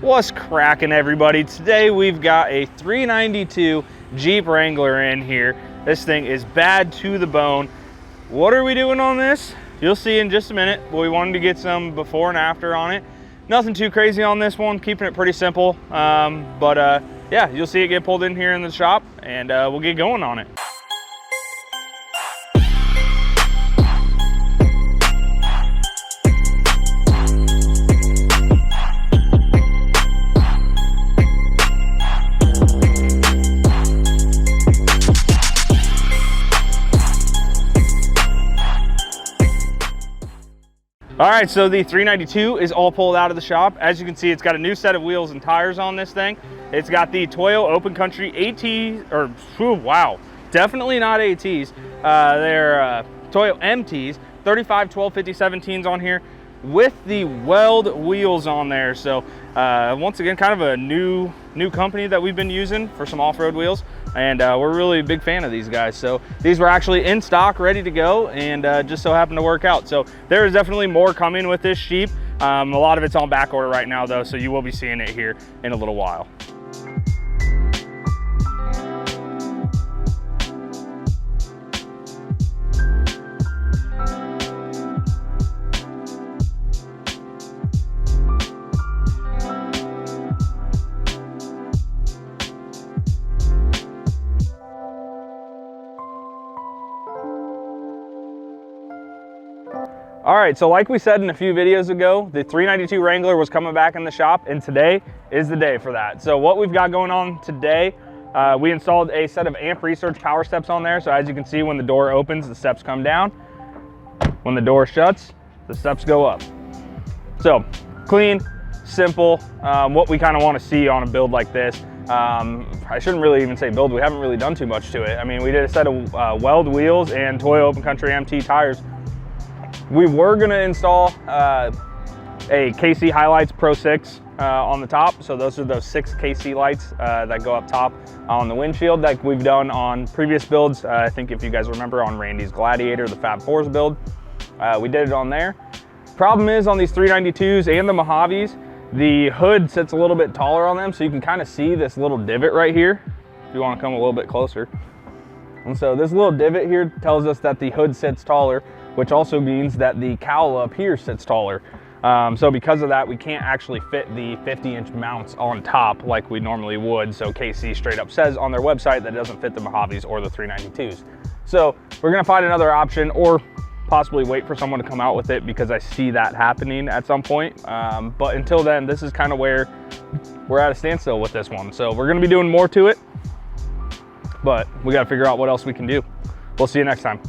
What's cracking, everybody? Today we've got a 392 Jeep Wrangler in here. This thing is bad to the bone. What are we doing on this? You'll see in just a minute, but we wanted to get some before and after on it. Nothing too crazy on this one, keeping it pretty simple. Yeah, you'll see it get pulled in here in the shop, and we'll get going on it. All right, so the 392 is all pulled out of the shop. As you can see, it's got a new set of wheels and tires on this thing. It's got the Toyo Open Country ATs, or wow, definitely not ATs. They're Toyo MTs, 35, 12, 50, 17s on here with the Weld Wheels on there. So once again, kind of a new company that we've been using for some off-road wheels. And we're really a big fan of these guys. So these were actually in stock, ready to go, and just so happened to work out. So there is definitely more coming with this Jeep. A lot of it's on back order right now though, so you will be seeing it here in a little while. All right, so like we said in a few videos ago, the 392 Wrangler was coming back in the shop, and today is the day for that. So what we've got going on today, we installed a set of amp research power steps on there. So as you can see, when the door opens, the steps come down. When the door shuts, the steps go up. So clean, simple, what we kind of want to see on a build like this. I shouldn't really even say build, we haven't really done too much to it. I mean, we did a set of Weld Wheels and Toyo Open Country MT tires. We were gonna install a KC Highlights Pro 6 on the top. So those are those 6 KC lights that go up top on the windshield like we've done on previous builds. I think if you guys remember on Randy's Gladiator, the Fab Fours build, we did it on there. Problem is on these 392s and the Mojaves, the hood sits a little bit taller on them, so you can kind of see this little divot right here, if you wanna come a little bit closer. And so this little divot here tells us that the hood sits taller, which also means that the cowl up here sits taller. So because of that, we can't actually fit the 50-inch mounts on top like we normally would. So KC straight up says on their website that it doesn't fit the Mojaves or the 392s. So we're gonna find another option, or possibly wait for someone to come out with it, because I see that happening at some point. But until then, this is kind of where we're at a standstill with this one. So we're gonna be doing more to it, but we gotta figure out what else we can do. We'll see you next time.